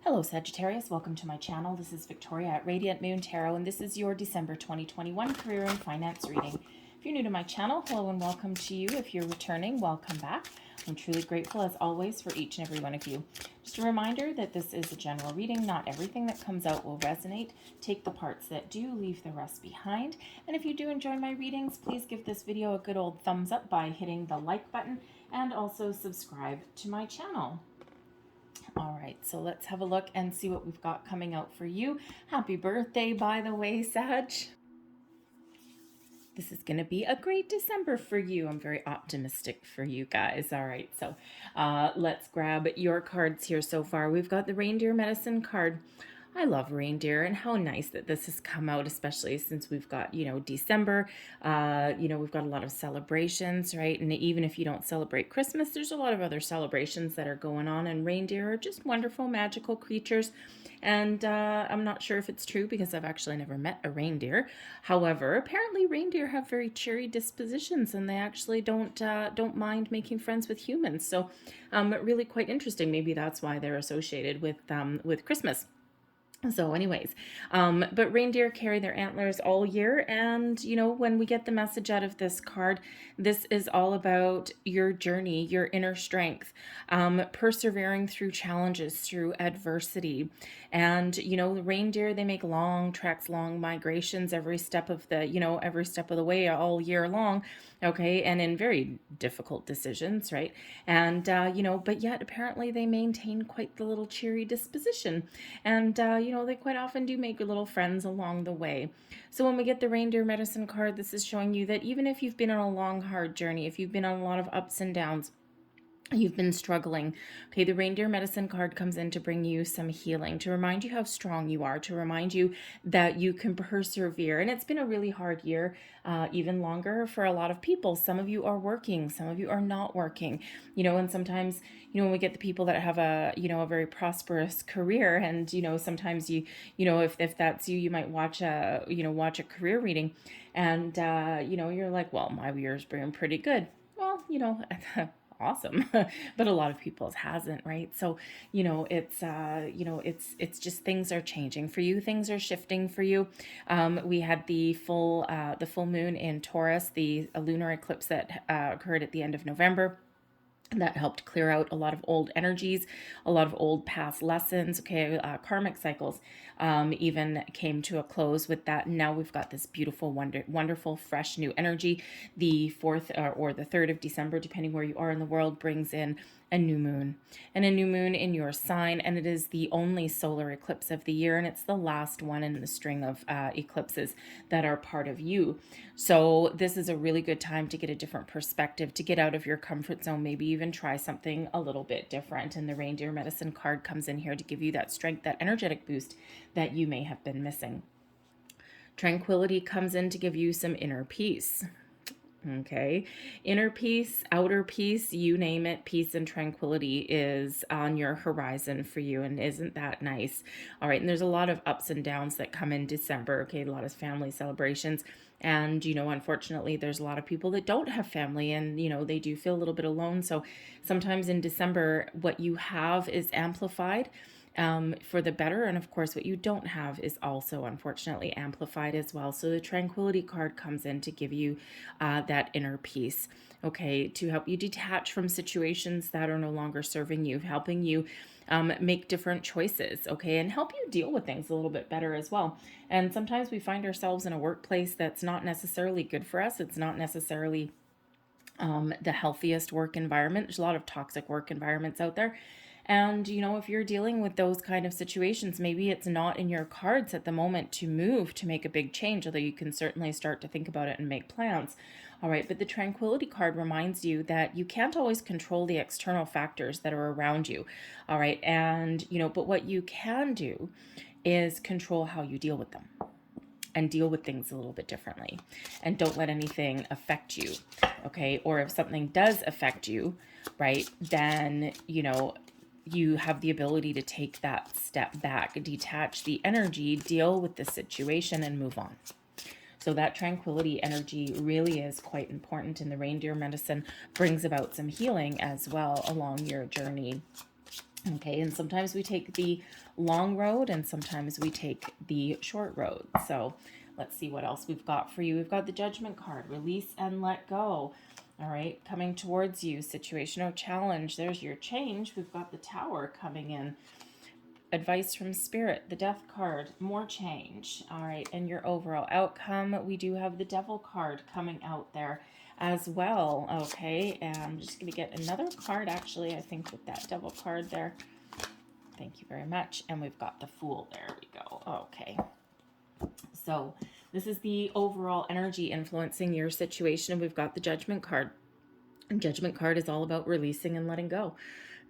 Hello Sagittarius, welcome to my channel. This is Victoria at Radiant Moon Tarot, and this is your December 2021 career and finance reading. If you're new to my channel, hello and welcome to you. If you're returning, welcome back. I'm truly grateful as always for each and every one of you. Just a reminder that this is a general reading. Not everything that comes out will resonate. Take the parts that do, leave the rest behind. And if you do enjoy my readings, please give this video a good old thumbs up by hitting the like button and also subscribe to my channel. All right, so let's have a look and see what we've got coming out for you. Happy birthday, by the way, Sag. This is going to be a great December for you. I'm very optimistic for you guys. All right, so let's grab your cards here so far. We've got the Reindeer Medicine card. I love reindeer, and how nice that this has come out, especially since we've got, December, we've got a lot of celebrations, right? And even if you don't celebrate Christmas, there's a lot of other celebrations that are going on, and reindeer are just wonderful, magical creatures. And I'm not sure if it's true because I've actually never met a reindeer. However, apparently reindeer have very cheery dispositions, and they actually don't mind making friends with humans. So really quite interesting. Maybe that's why they're associated with Christmas. So anyways, but reindeer carry their antlers all year. And, when we get the message out of this card, this is all about your journey, your inner strength, persevering through challenges, through adversity. And, the reindeer, they make long treks, long migrations every step of the way all year long. Okay. And in very difficult decisions, right? And, but yet apparently they maintain quite the little cheery disposition. And, they quite often do make little friends along the way. So when we get the Reindeer Medicine card, this is showing you that even if you've been on a long, hard journey, if you've been on a lot of ups and downs, you've been struggling, okay, the Reindeer Medicine card comes in to bring you some healing, to remind you how strong you are, to remind you that you can persevere. And it's been a really hard year, even longer for a lot of people. Some of you are working, some of you are not working, and sometimes, when we get the people that have a very prosperous career, and, sometimes if that's you, you might watch a career reading, and, you're like, well, my year's been pretty good. Well, awesome. But a lot of people it hasn't, right? So it's just things are changing for you, things are shifting for you. We had the full moon in Taurus, the lunar eclipse that occurred at the end of November. That helped clear out a lot of old energies, a lot of old past lessons. Okay, karmic cycles even came to a close with that. Now we've got this beautiful, wonderful, fresh new energy. The 4th or the 3rd of December, depending where you are in the world, brings in a new moon, and a new moon in your sign, and it is the only solar eclipse of the year, and it's the last one in the string of eclipses that are part of you. So this is a really good time to get a different perspective, to get out of your comfort zone, maybe even try something a little bit different. And the Reindeer Medicine card comes in here to give you that strength, that energetic boost that you may have been missing. Tranquility comes in to give you some inner peace. Okay, inner peace, outer peace, you name it, peace and tranquility is on your horizon for you. And isn't that nice? All right, and there's a lot of ups and downs that come in December. Okay, a lot of family celebrations. And, unfortunately, there's a lot of people that don't have family, and, they do feel a little bit alone. So sometimes in December, what you have is amplified for the better. And of course, what you don't have is also unfortunately amplified as well. So the Tranquility card comes in to give you that inner peace, okay, to help you detach from situations that are no longer serving you, helping you make different choices, okay, and help you deal with things a little bit better as well. And sometimes we find ourselves in a workplace that's not necessarily good for us. It's not necessarily the healthiest work environment. There's a lot of toxic work environments out there. And, if you're dealing with those kind of situations, maybe it's not in your cards at the moment to move, to make a big change, although you can certainly start to think about it and make plans. All right, but the Tranquility card reminds you that you can't always control the external factors that are around you. All right, and, but what you can do is control how you deal with them, and deal with things a little bit differently, and don't let anything affect you. Okay, or if something does affect you, right, then, you have the ability to take that step back, detach the energy, deal with the situation, and move on. So that tranquility energy really is quite important, and the Reindeer Medicine brings about some healing as well along your journey. Okay, and sometimes we take the long road and sometimes we take the short road. So let's see what else we've got for you. We've got the Judgment card, release and let go. All right, coming towards you, situation or challenge. There's your change. We've got the Tower coming in. Advice from Spirit, the Death card, more change. All right, and your overall outcome, we do have the Devil card coming out there as well. Okay, and I'm just going to get another card, actually, I think, with that Devil card there. Thank you very much. And we've got the Fool. There we go. Okay. So this is the overall energy influencing your situation. We've got the Judgment card. And Judgment card is all about releasing and letting go.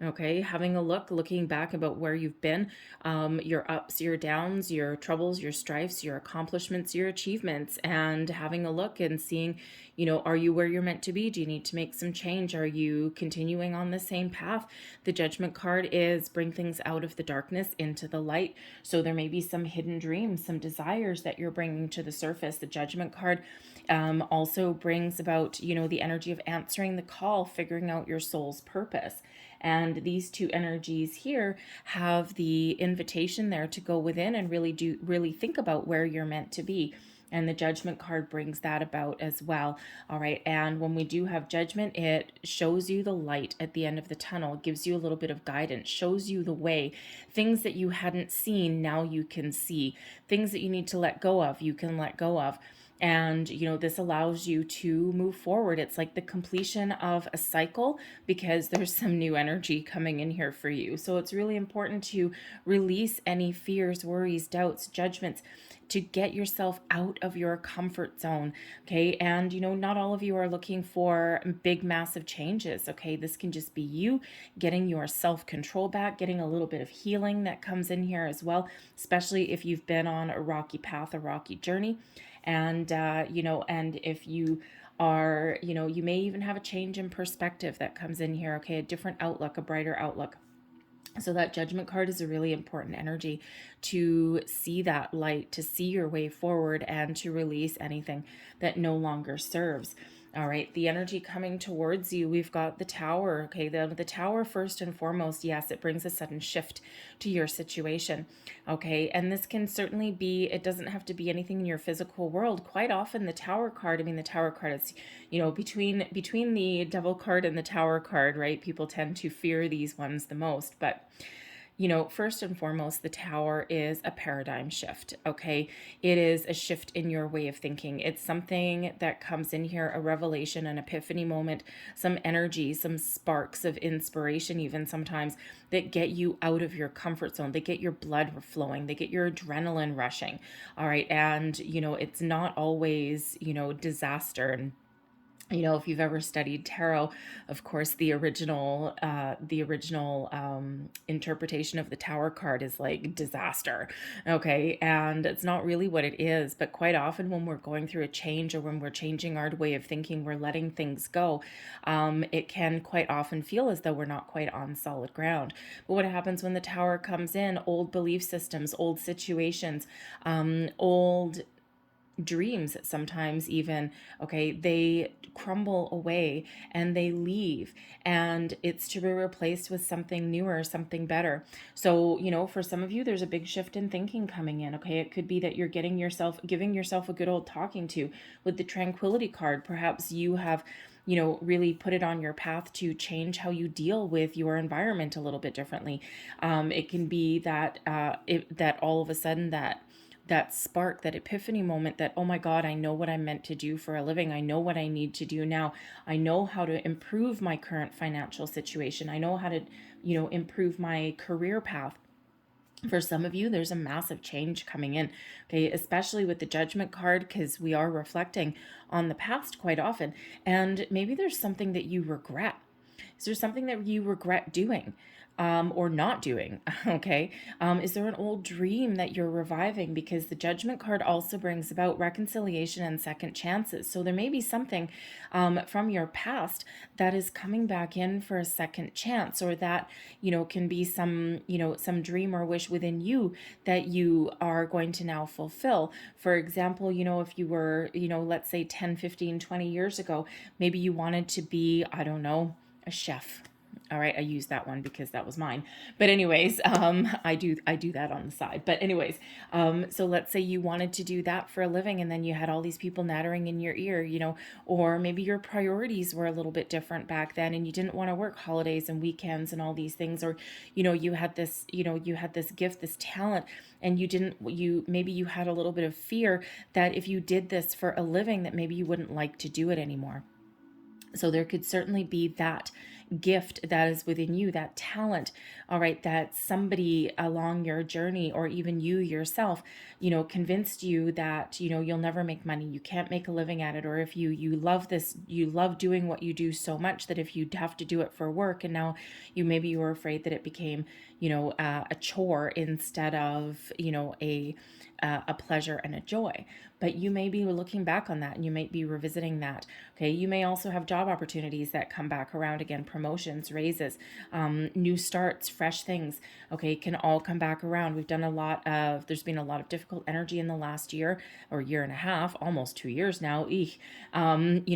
Okay, having a look, looking back about where you've been, your ups, your downs, your troubles, your strifes, your accomplishments, your achievements, and having a look and seeing, you know, are you where you're meant to be? Do you need to make some change? Are you continuing on the same path? The Judgment card is bring things out of the darkness into the light. So there may be some hidden dreams, some desires that you're bringing to the surface. The Judgment card also brings about, you know, the energy of answering the call, figuring out your soul's purpose. And these two energies here have the invitation there to go within and really think about where you're meant to be. And the Judgment card brings that about as well. All right. And when we do have Judgment, it shows you the light at the end of the tunnel, gives you a little bit of guidance, shows you the way. Things that you hadn't seen, now you can see. Things that you need to let go of, you can let go of. And, you know, this allows you to move forward. It's like the completion of a cycle because there's some new energy coming in here for you. So it's really important to release any fears, worries, doubts, judgments, to get yourself out of your comfort zone. Okay. And, you know, not all of you are looking for big, massive changes. Okay. This can just be you getting your self-control back, getting a little bit of healing that comes in here as well, especially if you've been on a rocky path, a rocky journey. And, you know, and if you are, you know, you may even have a change in perspective that comes in here. Okay. A different outlook, a brighter outlook. So that Judgment card is a really important energy to see that light, to see your way forward and to release anything that no longer serves. All right, the energy coming towards you, we've got the Tower. Okay, the Tower, first and foremost, yes, it brings a sudden shift to your situation. Okay, and this can certainly be, it doesn't have to be anything in your physical world. Quite often the Tower card, I mean, the Tower card is, you know, between the Devil card and the Tower card, right? People tend to fear these ones the most, but you know, first and foremost, the Tower is a paradigm shift, okay? It is a shift in your way of thinking. It's something that comes in here, a revelation, an epiphany moment, some energy, some sparks of inspiration even sometimes that get you out of your comfort zone. They get your blood flowing. They get your adrenaline rushing, all right? And, you know, it's not always, you know, disaster and you know, if you've ever studied tarot, of course, the original interpretation of the Tower card is like disaster. Okay. And it's not really what it is, but quite often when we're going through a change or when we're changing our way of thinking, we're letting things go. It can quite often feel as though we're not quite on solid ground. But what happens when the Tower comes in? Old belief systems, old situations, old dreams sometimes even, okay, they crumble away and they leave, and it's to be replaced with something newer, something better. So, you know, for some of you, there's a big shift in thinking coming in. Okay, it could be that you're giving yourself a good old talking to with the Tranquility card. Perhaps you have, you know, really put it on your path to change how you deal with your environment a little bit differently. It can be that that all of a sudden that spark, that epiphany moment that, oh my God, I know what I'm meant to do for a living. I know what I need to do now. I know how to improve my current financial situation. I know how to, you know, improve my career path. For some of you, there's a massive change coming in, okay, especially with the Judgment card, because we are reflecting on the past quite often. And maybe there's something that you regret. Is there something that you regret doing? Or not doing, okay? Is there an old dream that you're reviving? Because the Judgment card also brings about reconciliation and second chances. So there may be something from your past that is coming back in for a second chance, or that, you know, can be some, you know, some dream or wish within you that you are going to now fulfill. For example, you know, if you were, you know, let's say 10, 15, 20 years ago, maybe you wanted to be, I don't know, a chef. All right, I used that one because that was mine. But anyways, I do that on the side. But anyways, so let's say you wanted to do that for a living, and then you had all these people nattering in your ear, you know, or maybe your priorities were a little bit different back then, and you didn't want to work holidays and weekends and all these things, or you know, you had this, you know, you had this gift, this talent, and maybe you had a little bit of fear that if you did this for a living, that maybe you wouldn't like to do it anymore. So there could certainly be that gift that is within you, that talent, all right, that somebody along your journey, or even you yourself, you know, convinced you that, you know, you'll never make money, you can't make a living at it, or if you love this, you love doing what you do so much that if you have to do it for work, and now maybe you were afraid that it became, you know, a chore instead of, you know, a pleasure and a joy. But you may be looking back on that, and you might be revisiting that. Okay, you may also have job opportunities that come back around again, promotions, raises, new starts, fresh things, okay, can all come back around. There's been a lot of difficult energy in the last year or year and a half, almost 2 years now, you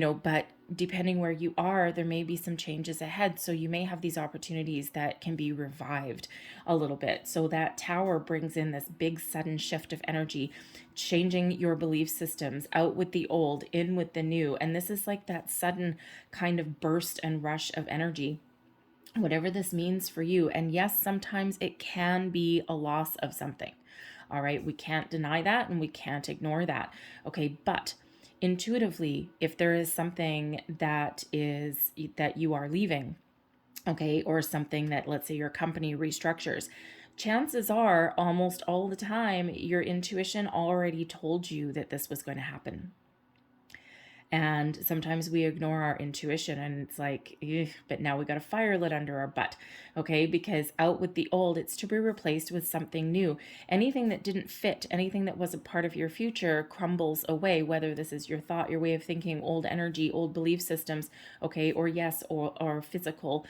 know, but depending where you are, there may be some changes ahead. So you may have these opportunities that can be revived a little bit. So that Tower brings in this big sudden shift of energy, changing your belief systems, out with the old, in with the new. And this is like that sudden kind of burst and rush of energy, whatever this means for you. And yes, sometimes it can be a loss of something. All right, we can't deny that, and we can't ignore that. Okay, but intuitively, if there is something that you are leaving, okay, or something that, let's say, your company restructures, chances are almost all the time your intuition already told you that this was going to happen. And sometimes we ignore our intuition, and it's like, but now we got a fire lit under our butt, okay? Because out with the old, it's to be replaced with something new. Anything that didn't fit, anything that wasn't part of your future crumbles away, whether this is your thought, your way of thinking, old energy, old belief systems, okay? Or yes, or physical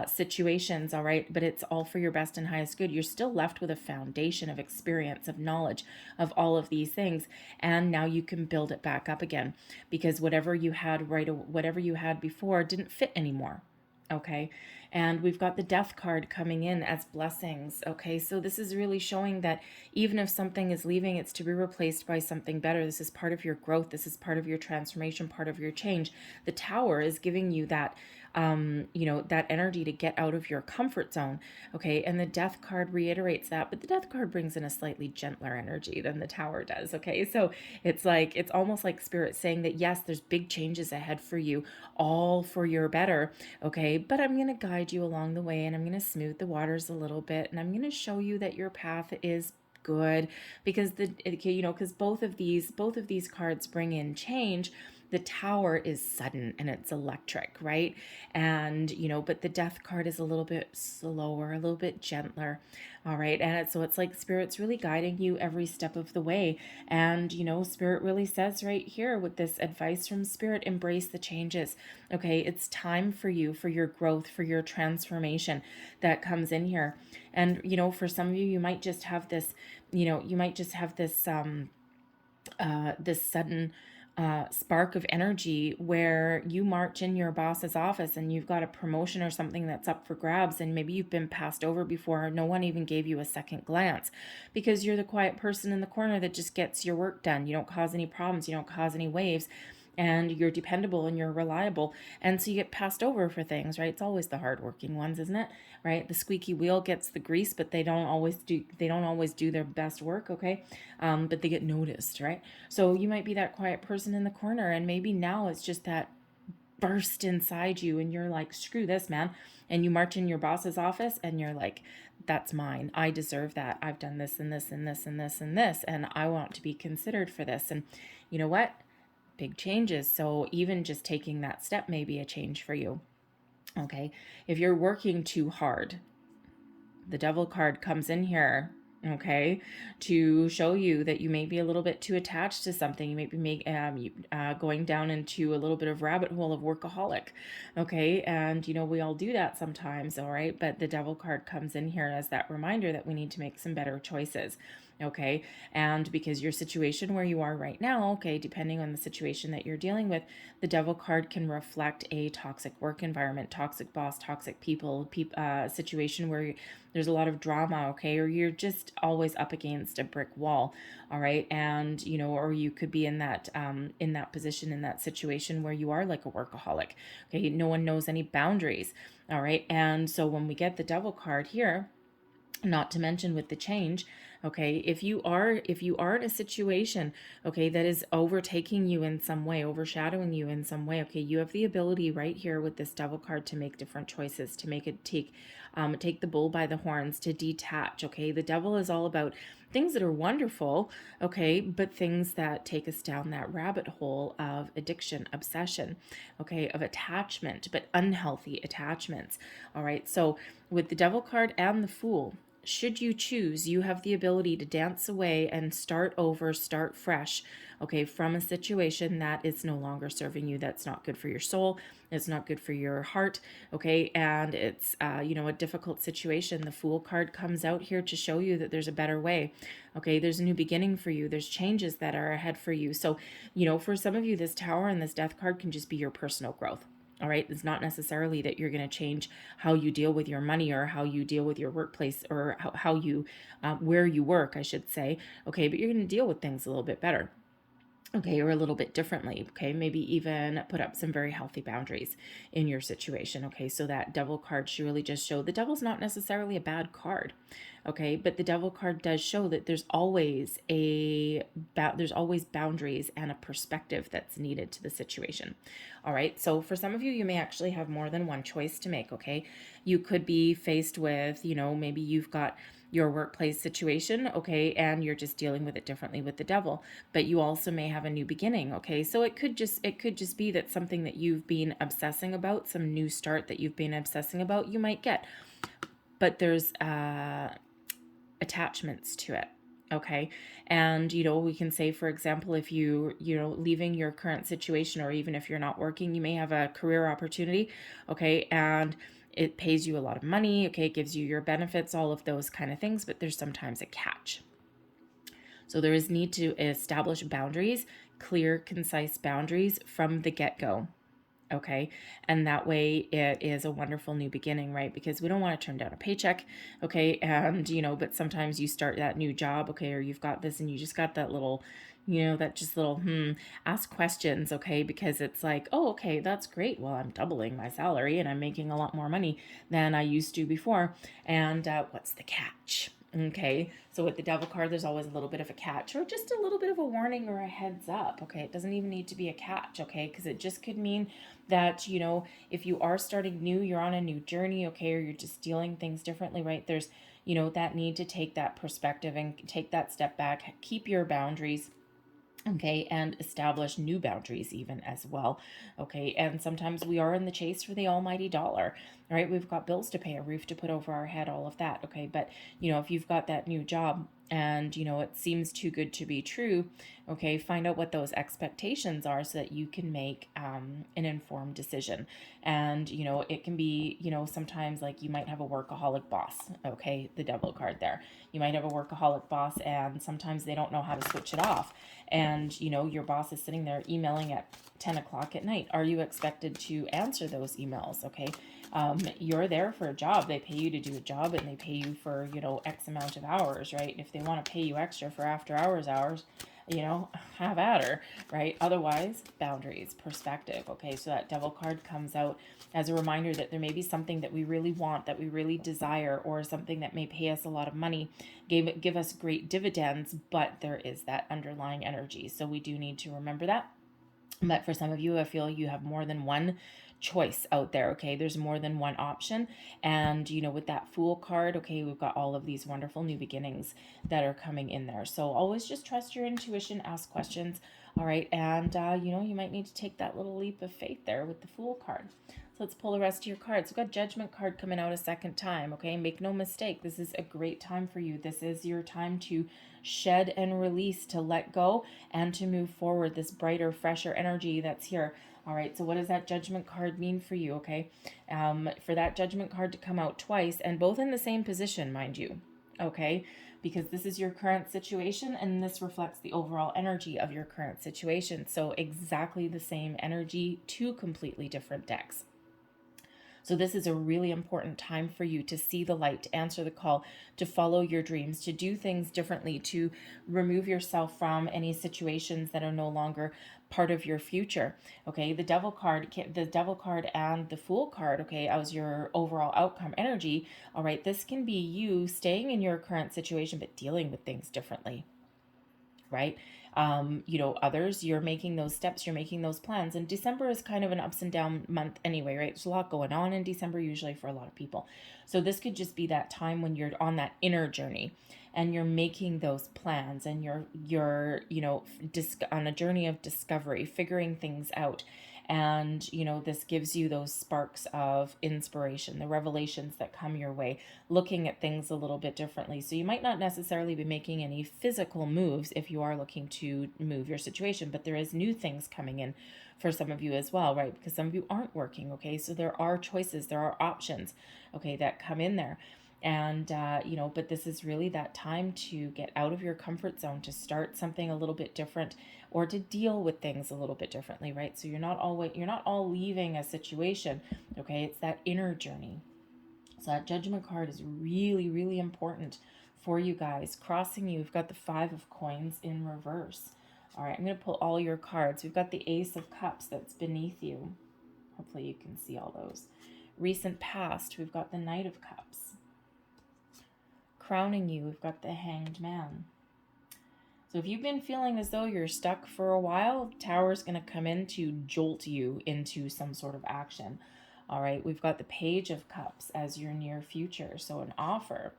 situations, all right? But it's all for your best and highest good. You're still left with a foundation of experience, of knowledge, of all of these things. And now you can build it back up again, because whatever you had before didn't fit anymore. Okay. And we've got the Death card coming in as blessings. Okay. So this is really showing that even if something is leaving, it's to be replaced by something better. This is part of your growth. This is part of your transformation, part of your change. The Tower is giving you that, you know, that energy to get out of your comfort zone. Okay. And the Death card reiterates that, but the Death card brings in a slightly gentler energy than the Tower does. Okay. So it's almost like Spirit saying that, yes, there's big changes ahead for you, all for your better. Okay. But I'm going to guide you along the way, and I'm going to smooth the waters a little bit, and I'm going to show you that your path is good, because because both of these cards bring in change. The Tower is sudden and it's electric, right? And but the Death card is a little bit slower, a little bit gentler. All right. And it's like Spirit's really guiding you every step of the way. And Spirit really says right here with this advice from Spirit, embrace the changes. Okay, it's time for you, for your growth, for your transformation that comes in here. And for some of you, you might just have this, this sudden spark of energy where you march in your boss's office and you've got a promotion or something that's up for grabs, and maybe you've been passed over before, no one even gave you a second glance, because you're the quiet person in the corner that just gets your work done. You don't cause any problems, you don't cause any waves, and you're dependable and you're reliable, and so you get passed over for things, right? It's always the hardworking ones, isn't it? Right? The squeaky wheel gets the grease, but they don't always do their best work, okay? But they get noticed, right? So you might be that quiet person in the corner, and maybe now it's just that burst inside you, and you're like, screw this, man. And you march in your boss's office and you're like, that's mine. I deserve that. I've done this and this and this and this and this, and I want to be considered for this. And you know what? Big changes. So even just taking that step may be a change for you. Okay. If you're working too hard, the Devil card comes in here. okay, to show you that you may be a little bit too attached to something. You may be going down into a little bit of rabbit hole of workaholic, okay, and we all do that sometimes, all right, but the Devil card comes in here as that reminder that we need to make some better choices. Okay, and because your situation where you are right now, okay, depending on the situation that you're dealing with, the Devil card can reflect a toxic work environment, toxic boss, toxic people, situation where there's a lot of drama, okay, or you're just always up against a brick wall, all right, and or you could be in that position, in that situation where you are like a workaholic, okay, no one knows any boundaries, all right, and so when we get the Devil card here, not to mention with the change, okay, if you are in a situation, okay, that is overtaking you in some way, overshadowing you in some way, okay, you have the ability right here with this Devil card to make different choices, to make it take the bull by the horns, to detach, okay. The Devil is all about things that are wonderful, okay, but things that take us down that rabbit hole of addiction, obsession, okay, of attachment, but unhealthy attachments, all right. So with the Devil card and the Fool, should you choose, you have the ability to dance away and start over, start fresh, okay, from a situation that is no longer serving you, that's not good for your soul, it's not good for your heart, okay, and it's, a difficult situation. The Fool card comes out here to show you that there's a better way, okay, there's a new beginning for you, there's changes that are ahead for you. So, for some of you, this Tower and this Death card can just be your personal growth. All right. It's not necessarily that you're going to change how you deal with your money or how you deal with your workplace or how you, where you work, I should say. Okay. But you're going to deal with things a little bit better. Okay, or a little bit differently. Okay, maybe even put up some very healthy boundaries in your situation. Okay, so that Devil card should really just show the Devil's not necessarily a bad card. Okay, but the Devil card does show that there's always boundaries and a perspective that's needed to the situation. All right, so for some of you, you may actually have more than one choice to make. Okay, you could be faced with, maybe you've got your workplace situation, okay, and you're just dealing with it differently with the Devil, but you also may have a new beginning, okay. So it could just be that something that you've been obsessing about, some new start that you've been obsessing about, you might get, but there's attachments to it, okay. And we can say, for example, if you leaving your current situation, or even if you're not working, you may have a career opportunity, okay, and it pays you a lot of money, okay, it gives you your benefits, all of those kind of things, but there's sometimes a catch. So there is need to establish boundaries, clear, concise boundaries from the get-go, okay? And that way it is a wonderful new beginning, right? Because we don't want to turn down a paycheck, okay? And, but sometimes you start that new job, okay, or you've got this and you just got that little, ask questions, okay? Because it's like, oh, okay, that's great. Well, I'm doubling my salary and I'm making a lot more money than I used to before. And what's the catch? Okay, so with the Devil card, there's always a little bit of a catch, or just a little bit of a warning or a heads up, okay? It doesn't even need to be a catch, okay? Because it just could mean that, if you are starting new, you're on a new journey, okay, or you're just dealing things differently, right? There's, that need to take that perspective and take that step back, keep your boundaries, okay, and establish new boundaries even as well, okay. And sometimes we are in the chase for the almighty dollar, right? We've got bills to pay, a roof to put over our head, all of that, okay. But if you've got that new job and it seems too good to be true, okay, find out what those expectations are so that you can make an informed decision. And it can be, sometimes like you might have a workaholic boss, okay, the Devil card there, you might have a workaholic boss and sometimes they don't know how to switch it off, and your boss is sitting there emailing at 10 o'clock at night. Are you expected to answer those emails? Okay, you're there for a job. They pay you to do a job and they pay you for X amount of hours, right? If they want to pay you extra for after hours, have at her, right? Otherwise, boundaries, perspective, okay? So that Devil card comes out as a reminder that there may be something that we really want, that we really desire, or something that may pay us a lot of money, give us great dividends, but there is that underlying energy. So we do need to remember that. But for some of you, I feel you have more than one choice out there, okay? There's more than one option. And, you know, with that Fool card, okay, we've got all of these wonderful new beginnings that are coming in there. So always just trust your intuition, ask questions, all right? And, you know, you might need to take that little leap of faith there with the Fool card. So let's pull the rest of your cards. We've got Judgment card coming out a second time, okay? Make no mistake, this is a great time for you. This is your time to shed and release, to let go, and to move forward, this brighter, fresher energy that's here. All right, so what does that Judgment card mean for you, okay? For that Judgment card to come out twice, and both in the same position, mind you, okay? Because this is your current situation, and this reflects the overall energy of your current situation. So exactly the same energy, two completely different decks. So this is a really important time for you to see the light, to answer the call, to follow your dreams, to do things differently, to remove yourself from any situations that are no longer part of your future. Okay, the Devil card and the Fool card, okay, as your overall outcome energy. All right, this can be you staying in your current situation but dealing with things differently, right? You know, others, you're making those steps, you're making those plans. And December is kind of an ups and down month anyway, right? There's a lot going on in December usually for a lot of people. So this could just be that time when you're on that inner journey and you're making those plans, and you're you know, on a journey of discovery, figuring things out. And, you know, this gives you those sparks of inspiration, the revelations that come your way, looking at things a little bit differently. So you might not necessarily be making any physical moves if you are looking to move your situation, but there is new things coming in for some of you as well, right? Because some of you aren't working, okay? So there are choices, there are options, okay, that come in there. And, you know, but this is really that time to get out of your comfort zone, to start something a little bit different, or to deal with things a little bit differently, right? So you're not all leaving a situation, okay? It's that inner journey. So that Judgment card is really, really important for you guys. Crossing you, we've got the 5 of Coins in reverse. All right, I'm going to pull all your cards. We've got the Ace of Cups that's beneath you. Hopefully you can see all those. Recent past, we've got the Knight of Cups. Crowning you, we've got the Hanged Man. So if you've been feeling as though you're stuck for a while, Tower's going to come in to jolt you into some sort of action. All right, we've got the Page of Cups as your near future, so an offer.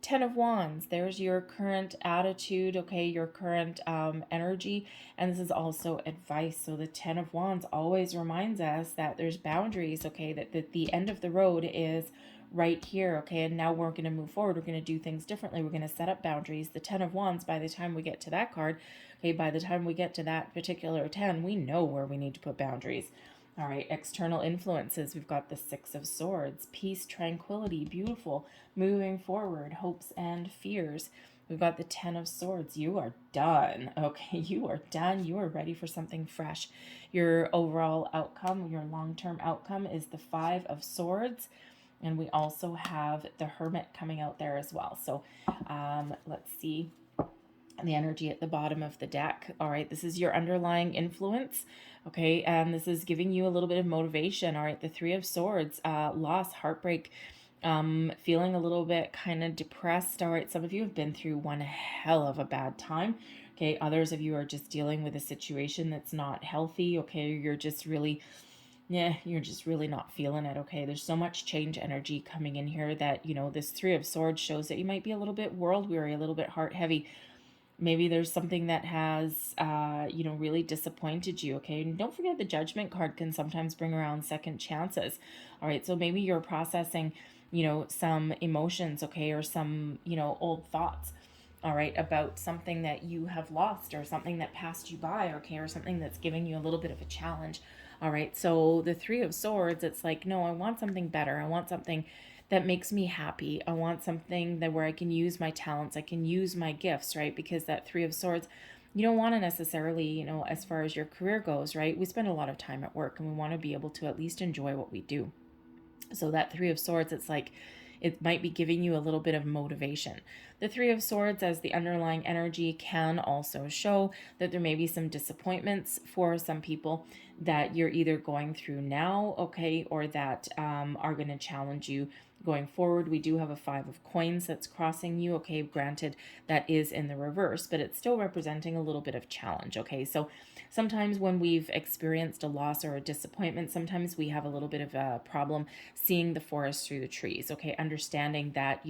10 of Wands, there's your current attitude, okay, your current energy, and this is also advice. So the 10 of Wands always reminds us that there's boundaries, okay, that the end of the road is right here, okay, and now we're going to move forward. We're going to do things differently. We're going to set up boundaries. The 10 of Wands, by the time we get to that card, okay, by the time we get to that particular 10, we know where we need to put boundaries. All right, external influences, we've got the 6 of Swords, peace, tranquility, beautiful, moving forward, hopes and fears. We've got the 10 of Swords. You are done, okay? You are done. You are ready for something fresh. Your overall outcome, your long-term outcome is the 5 of Swords. And we also have the Hermit coming out there as well. So let's see the energy at the bottom of the deck. All right, this is your underlying influence, okay, and this is giving you a little bit of motivation. All right, the 3 of Swords, loss, heartbreak, feeling a little bit kind of depressed. All right, some of you have been through one hell of a bad time, okay, others of you are just dealing with a situation that's not healthy, okay, you're just really not feeling it, okay? There's so much change energy coming in here that, you know, this 3 of Swords shows that you might be a little bit world weary, a little bit heart heavy. Maybe there's something that has, you know, really disappointed you, okay? And don't forget the Judgment card can sometimes bring around second chances, all right? So maybe you're processing, you know, some emotions, okay, or some, you know, old thoughts, all right, about something that you have lost or something that passed you by, okay, or something that's giving you a little bit of a challenge. All right, so the 3 of Swords, it's like, no, I want something better. I want something that makes me happy. I want something that where I can use my talents, I can use my gifts, right? Because that 3 of Swords, you don't want to necessarily, you know, as far as your career goes, right? We spend a lot of time at work and we want to be able to at least enjoy what we do. So that 3 of Swords, it's like, it might be giving you a little bit of motivation. The 3 of Swords as the underlying energy can also show that there may be some disappointments for some people. that you're either going through now, okay, or that are going to challenge you going forward. We do have a 5 of coins that's crossing you, okay, granted that is in the reverse, but it's still representing a little bit of challenge, okay. So sometimes when we've experienced a loss or a disappointment, sometimes we have a little bit of a problem seeing the forest through the trees, okay, understanding that,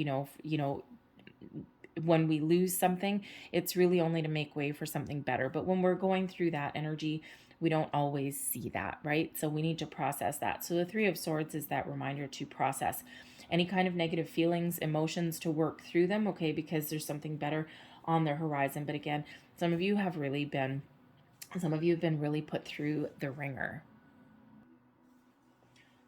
when we lose something, it's really only to make way for something better. But when we're going through that energy, we don't always see that, right? So we need to process that. So the 3 of Swords is that reminder to process any kind of negative feelings, emotions, to work through them, okay, because there's something better on the horizon. But again, some of you have really been really put through the ringer.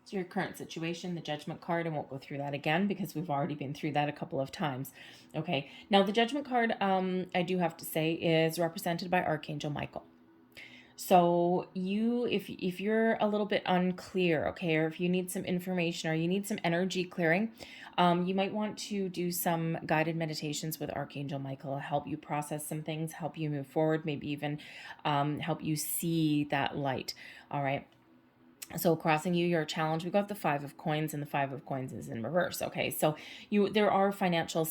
So your current situation, the Judgment card, I won't go through that again because we've already been through that a couple of times. Okay, now the Judgment card, I do have to say, is represented by Archangel Michael. So if you're a little bit unclear, okay, or if you need some information or you need some energy clearing, you might want to do some guided meditations with Archangel Michael, help you process some things, help you move forward, maybe even help you see that light. All right. So crossing you, your challenge, we've got the 5 of coins, and the 5 of coins is in reverse. Okay, so there are financial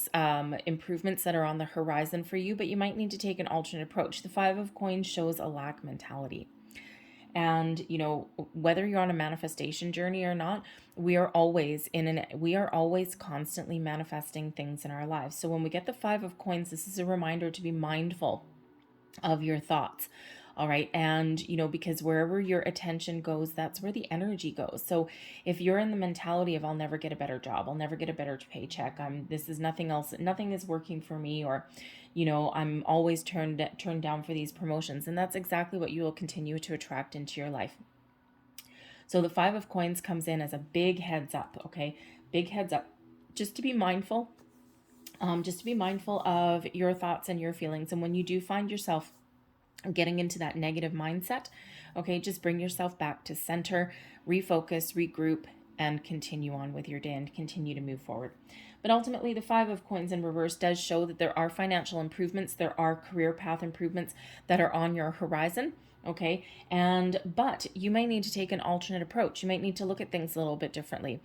improvements that are on the horizon for you, but you might need to take an alternate approach. The 5 of coins shows a lack mentality. And whether you're on a manifestation journey or not, we are always constantly manifesting things in our lives. So when we get the 5 of coins, this is a reminder to be mindful of your thoughts. All right. And, because wherever your attention goes, that's where the energy goes. So if you're in the mentality of, I'll never get a better job, I'll never get a better paycheck, this is nothing else, nothing is working for me, or, I'm always turned down for these promotions. And that's exactly what you will continue to attract into your life. So the 5 of coins comes in as a big heads up. Okay. Big heads up, just to be mindful, of your thoughts and your feelings. And when you do find yourself getting into that negative mindset, okay, just bring yourself back to center, refocus, regroup, and continue on with your day and continue to move forward. But ultimately, the 5 of coins in reverse does show that there are financial improvements, there are career path improvements that are on your horizon. Okay, but you might need to take an alternate approach. You might need to look at things a little bit differently.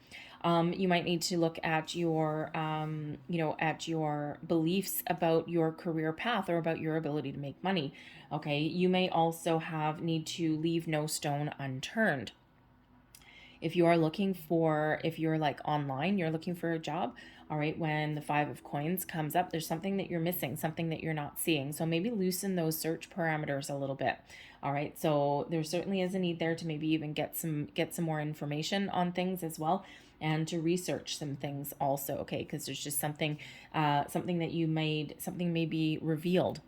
You might need to look at your, at your beliefs about your career path or about your ability to make money. Okay, you may also need to leave no stone unturned. If you're like online, you're looking for a job, all right, when the 5 of coins comes up, there's something that you're missing, something that you're not seeing. So maybe loosen those search parameters a little bit. All right, so there certainly is a need there to maybe even get some more information on things as well, and to research some things also, okay, because there's just something may be revealed.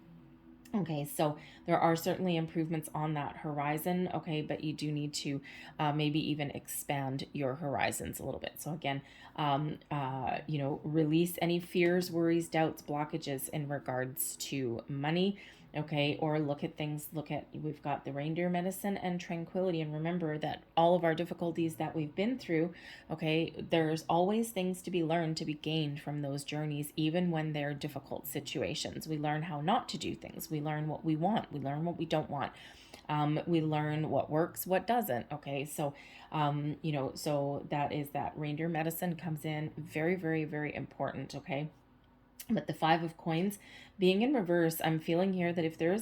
Okay, so there are certainly improvements on that horizon, okay, but you do need to maybe even expand your horizons a little bit. So again, release any fears, worries, doubts, blockages in regards to money, okay, or we've got the reindeer medicine and tranquility. And remember that all of our difficulties that we've been through, okay, there's always things to be learned, to be gained from those journeys, even when they're difficult situations. We learn how not to do things. We learn what we want. We learn what we don't want. We learn what works, what doesn't. Okay, so so that is that reindeer medicine comes in very, very, very important. Okay. But the 5 of coins being in reverse, I'm feeling here that if there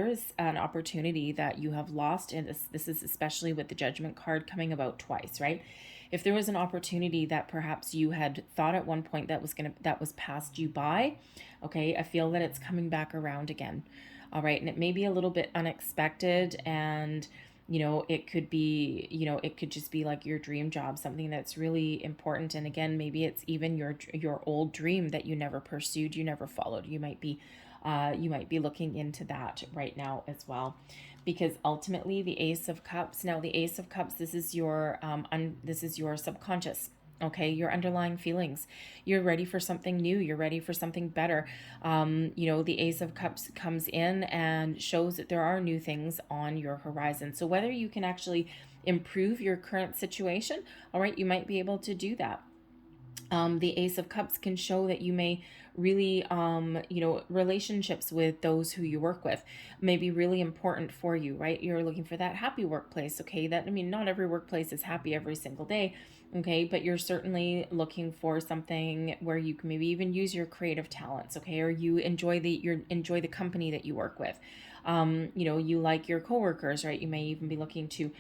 is an opportunity that you have lost, and this is especially with the Judgment card coming about twice, right? If there was an opportunity that perhaps you had thought at one point that was passed you by, okay, I feel that it's coming back around again. All right, and it may be a little bit unexpected, and it could be, it could just be like your dream job, something that's really important. And again, maybe it's even your old dream that you never pursued, you never followed. You might be looking into that right now as well, because ultimately the Ace of Cups. Now, the Ace of Cups, this is your subconscious. Okay, your underlying feelings. You're ready for something new. You're ready for something better. The Ace of Cups comes in and shows that there are new things on your horizon. So whether you can actually improve your current situation, all right, you might be able to do that. The Ace of Cups can show that you may really, relationships with those who you work with may be really important for you, right? You're looking for that happy workplace, okay? That, I mean, not every workplace is happy every single day, okay? But you're certainly looking for something where you can maybe even use your creative talents, okay? Or you enjoy the company that you work with. You like your coworkers, right? You may even be looking to,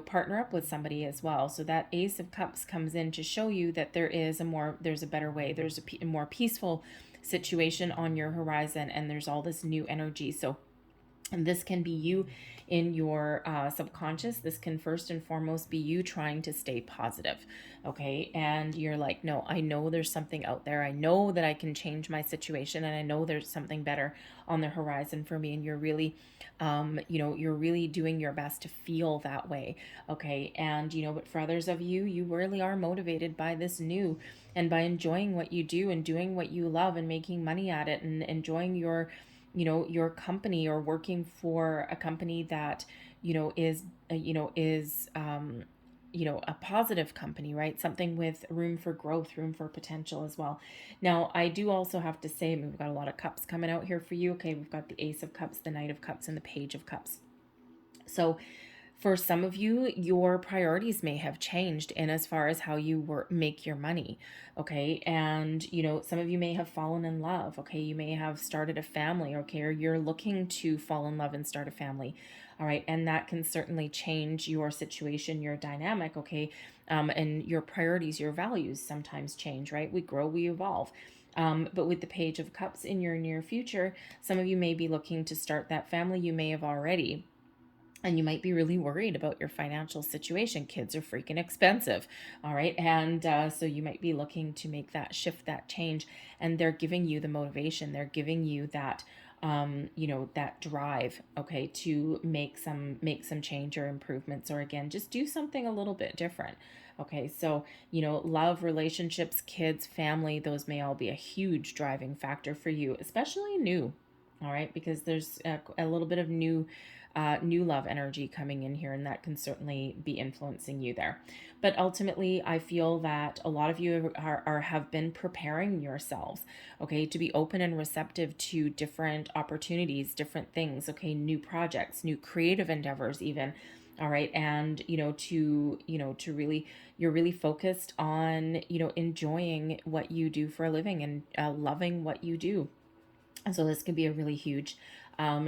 partner up with somebody as well. So that Ace of Cups comes in to show you that there's a better way. There's a more peaceful situation on your horizon, and there's all this new energy. So, and this can be you in your subconscious. This can first and foremost be you trying to stay positive, okay? And you're like, no, I know there's something out there. I know that I can change my situation, and I know there's something better on the horizon for me. And you're really, you're really doing your best to feel that way, okay? And, but for others of you, you really are motivated by this new, and by enjoying what you do and doing what you love and making money at it and enjoying your company, or working for a company that is a positive company, right? Something with room for growth, room for potential as well. Now, I do also have to say, I mean, we've got a lot of cups coming out here for you. Okay, we've got the Ace of Cups, the Knight of Cups, and the Page of Cups. So for some of you, your priorities may have changed in as far as how you make your money, okay? And, some of you may have fallen in love, okay? You may have started a family, okay? Or you're looking to fall in love and start a family, all right? And that can certainly change your situation, your dynamic, okay? And your priorities, your values sometimes change, right? We grow, we evolve. But with the Page of Cups in your near future, some of you may be looking to start that family. You may have already. And you might be really worried about your financial situation. Kids are freaking expensive. All right. And so you might be looking to make that shift, that change. And they're giving you the motivation. They're giving you that, that drive, okay, to make some change or improvements, or again, just do something a little bit different. Okay. So, love, relationships, kids, family, those may all be a huge driving factor for you, especially new. All right. Because there's a little bit of new love energy coming in here, and that can certainly be influencing you there. But ultimately, I feel that a lot of you have been preparing yourselves, okay, to be open and receptive to different opportunities, different things, okay, new projects, new creative endeavors, even. All right. And, to really, you're really focused on, enjoying what you do for a living, and loving what you do. And so this can be a really huge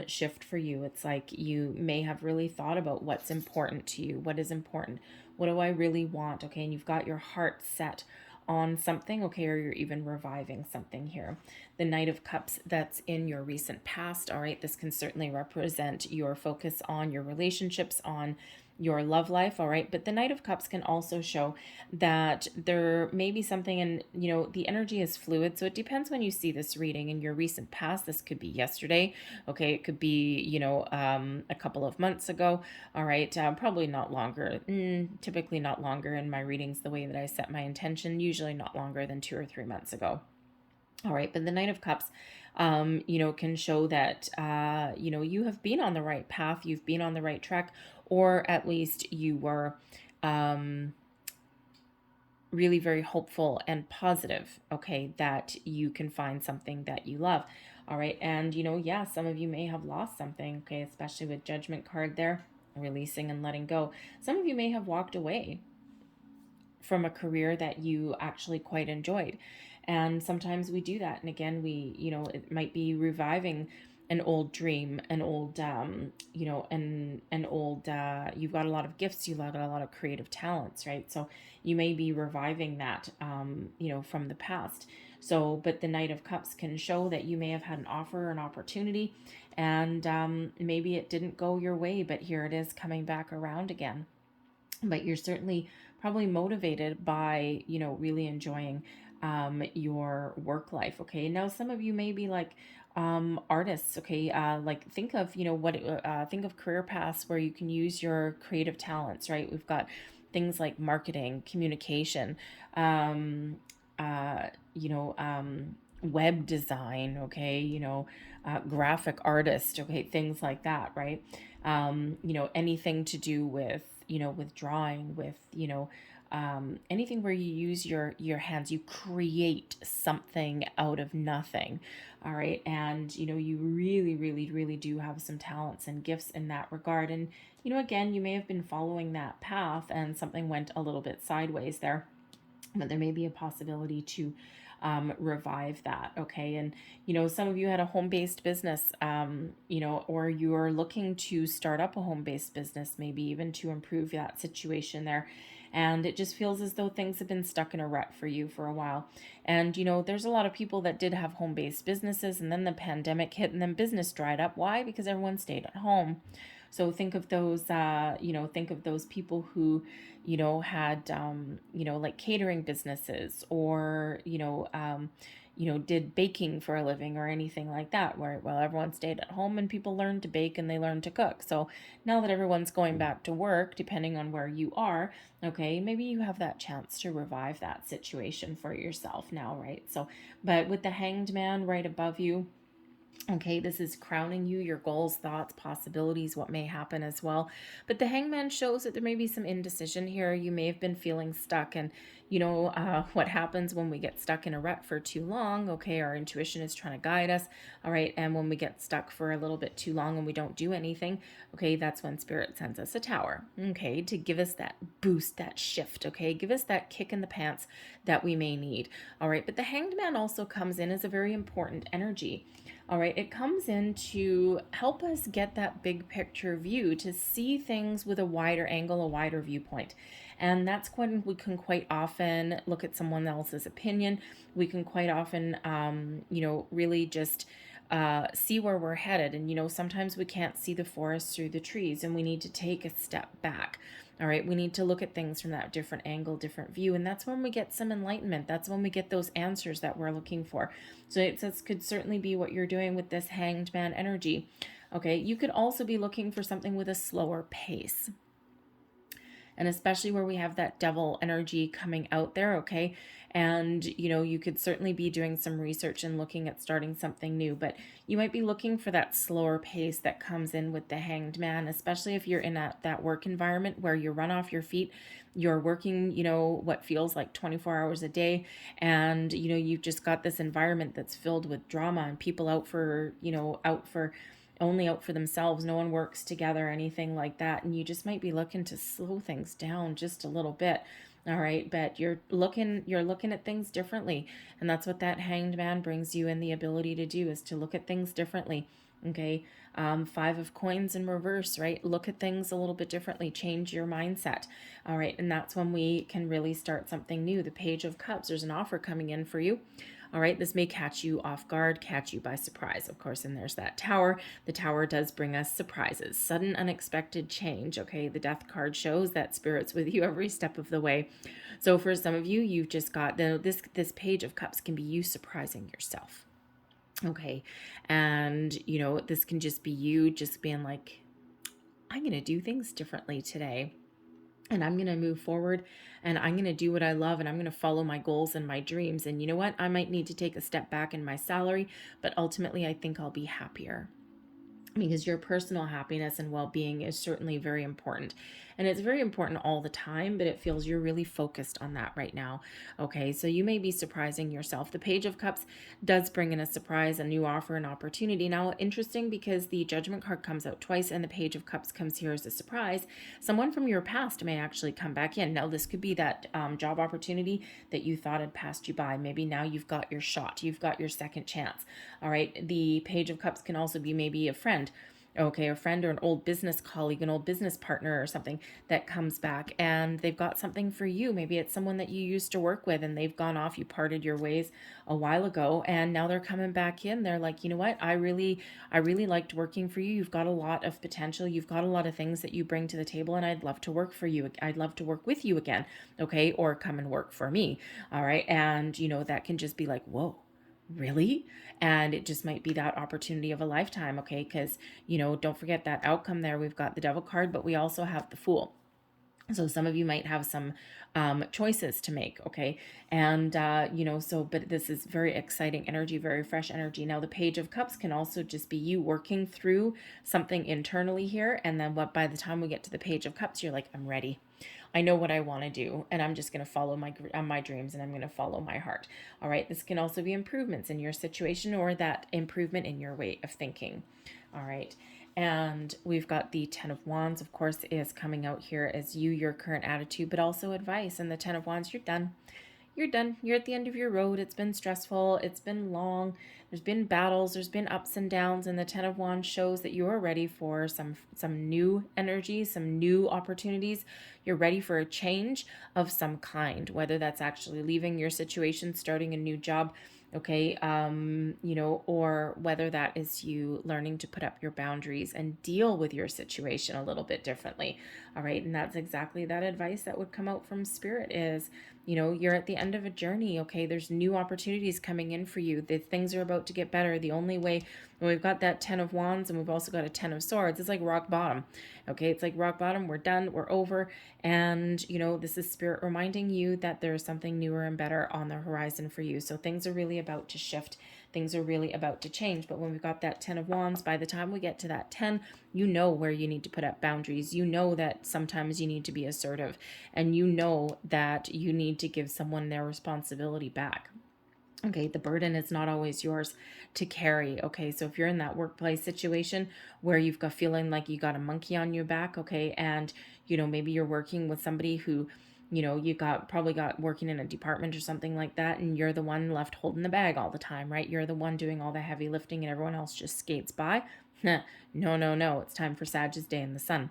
shift for you. It's like you may have really thought about what's important to you. What is important? What do I really want? Okay. And you've got your heart set on something, okay, or you're even reviving something here. The Knight of Cups, that's in your recent past, all right, this can certainly represent your focus on your relationships, on your love life, all right, but the Knight of Cups can also show that there may be something, and the energy is fluid, so it depends when you see this reading. In your recent past, this could be yesterday, okay, it could be a couple of months ago, all right, probably not longer, typically not longer in my readings, the way that I set my intention, usually not longer than 2 or 3 months ago. All right, but the Knight of Cups, can show that, you have been on the right path, you've been on the right track, or at least you were really very hopeful and positive, okay, that you can find something that you love. All right, and, some of you may have lost something, okay, especially with Judgment card there, releasing and letting go. Some of you may have walked away from a career that you actually quite enjoyed. And sometimes we do that. And again, it might be reviving an old dream, an old, you've got a lot of gifts, you've got a lot of creative talents, right? So you may be reviving that, from the past. So, but the Knight of Cups can show that you may have had an offer or an opportunity, and maybe it didn't go your way, but here it is coming back around again. But you're certainly probably motivated by, really enjoying your work life. Okay. Now, some of you may be like artists. Okay. Like think of, think of career paths where you can use your creative talents, right? We've got things like marketing, communication, uh, you know, web design, okay, graphic artist, okay, things like that, right? Anything to do with, with drawing, with, anything where you use your hands, you create something out of nothing. All right. And, you know, you really, really, really do have some talents and gifts in that regard. And, you know, again, you may have been following that path and something went a little bit sideways there, but there may be a possibility to revive that. Okay. And, you know, some of you had a home-based business, you know, or you're looking to start up a home-based business, maybe even to improve that situation there. And it just feels as though things have been stuck in a rut for you for a while. And, you know, there's a lot of people that did have home-based businesses, and then the pandemic hit and then business dried up. Why? Because everyone stayed at home. So think of those, you know, think of those people who, you know, had, you know, like catering businesses, or, you know, did baking for a living or anything like that, where, well, everyone stayed at home and people learned to bake and they learned to cook. So now that everyone's going back to work, depending on where you are, okay, maybe you have that chance to revive that situation for yourself now, right? So, but with the Hanged Man right above you, okay, this is crowning you, your goals, thoughts, possibilities, what may happen as well. But the Hangman shows that there may be some indecision here. You may have been feeling stuck, and you know what happens when we get stuck in a rut for too long. Okay, our intuition is trying to guide us. All right, and when we get stuck for a little bit too long and we don't do anything, okay, that's when Spirit sends us a tower. Okay, to give us that boost, that shift. Okay, give us that kick in the pants that we may need. All right, but the Hanged Man also comes in as a very important energy. All right, it comes in to help us get that big picture view, to see things with a wider angle, a wider viewpoint. And that's when we can quite often look at someone else's opinion. We can quite often, you know, really just see where we're headed. And, you know, sometimes we can't see the forest through the trees, and we need to take a step back. All right, we need to look at things from that different angle, different view, and that's when we get some enlightenment. That's when we get those answers that we're looking for. So this could certainly be what you're doing with this Hanged Man energy. Okay, you could also be looking for something with a slower pace, and especially where we have that devil energy coming out there. Okay, and you know, you could certainly be doing some research and looking at starting something new, but you might be looking for that slower pace that comes in with the Hanged Man, especially if you're in that work environment where you run off your feet. You're working, you know, what feels like 24 hours a day, and you know, you've just got this environment that's filled with drama and people out for, you know, only out for themselves. No one works together, anything like that. And you just might be looking to slow things down just a little bit. All right, but you're looking at things differently, and that's what that Hanged Man brings you in the ability to do, is to look at things differently. Okay, 5 of coins in reverse, right? Look at things a little bit differently, change your mindset. All right, and that's when we can really start something new. The Page of Cups, there's an offer coming in for you. All right, this may catch you off guard, catch you by surprise, of course. And there's that Tower. The Tower does bring us surprises, sudden, unexpected change. Okay, the Death card shows that Spirit's with you every step of the way. So for some of you, you've just got this Page of Cups can be you surprising yourself. Okay, and you know, this can just be you just being like, I'm going to do things differently today. And I'm going to move forward, and I'm going to do what I love, and I'm going to follow my goals and my dreams. And you know what? I might need to take a step back in my salary, but ultimately I think I'll be happier, because your personal happiness and well-being is certainly very important. And it's very important all the time, but it feels you're really focused on that right now. Okay, so you may be surprising yourself. The Page of Cups does bring in a surprise, a new offer, an opportunity. Now, interesting, because the Judgment card comes out twice and the Page of Cups comes here as a surprise. Someone from your past may actually come back in. Now, this could be that job opportunity that you thought had passed you by. Maybe now you've got your shot. You've got your second chance. All right, the Page of Cups can also be maybe a friend. Okay, a friend or an old business colleague, an old business partner or something that comes back, and they've got something for you. Maybe it's someone that you used to work with and they've gone off, you parted your ways a while ago, and now they're coming back in. They're like, you know what, I really liked working for you. You've got a lot of potential. You've got a lot of things that you bring to the table, and I'd love to work for you. I'd love to work with you again. Okay, or come and work for me. All right, and you know, that can just be like, whoa, really? And it just might be that opportunity of a lifetime. Okay, because you know, don't forget that outcome there. We've got the Devil card, but we also have the Fool. So some of you might have some choices to make. Okay, and you know, so but this is very exciting energy, very fresh energy. Now the Page of Cups can also just be you working through something internally here, and then what, by the time we get to the Page of Cups, you're like, I'm ready. I know what I want to do, and I'm just going to follow my dreams, and I'm going to follow my heart. All right. This can also be improvements in your situation, or that improvement in your way of thinking. All right. And we've got the Ten of Wands, of course, is coming out here as your current attitude, but also advice. And the Ten of Wands, you're done. You're done. You're at the end of your road. It's been stressful. It's been long. There's been battles. There's been ups and downs. And the Ten of Wands shows that you are ready for some new energy, some new opportunities. You're ready for a change of some kind, whether that's actually leaving your situation, starting a new job, okay, or whether that is you learning to put up your boundaries and deal with your situation a little bit differently. All right. And that's exactly that advice that would come out from Spirit is, you're at the end of a journey. Okay. There's new opportunities coming in for you. The things are about to get better. The only way, when we've got that Ten of Wands and we've also got a Ten of Swords, it's like rock bottom. Okay. It's like rock bottom. We're done. We're over. And, this is Spirit reminding you that there's something newer and better on the horizon for you. So things are really about to shift. Things are really about to change. But when we've got that Ten of Wands, by the time we get to that 10, you know where you need to put up boundaries. You know that sometimes you need to be assertive, and you know that you need to give someone their responsibility back. Okay, the burden is not always yours to carry. Okay, so if you're in that workplace situation where you've got feeling like you got a monkey on your back, okay, and maybe you're working with somebody who you probably got working in a department or something like that, and you're the one left holding the bag all the time, right? You're the one doing all the heavy lifting and everyone else just skates by. No. It's time for Sag's day in the sun.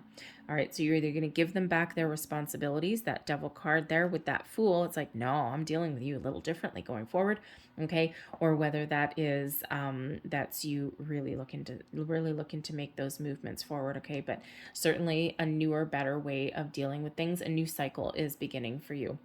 All right. So you're either going to give them back their responsibilities, that Devil card there with that Fool. It's like, no, I'm dealing with you a little differently going forward. Okay. Or whether that is, that's you really looking to make those movements forward. Okay. But certainly a newer, better way of dealing with things. A new cycle is beginning for you.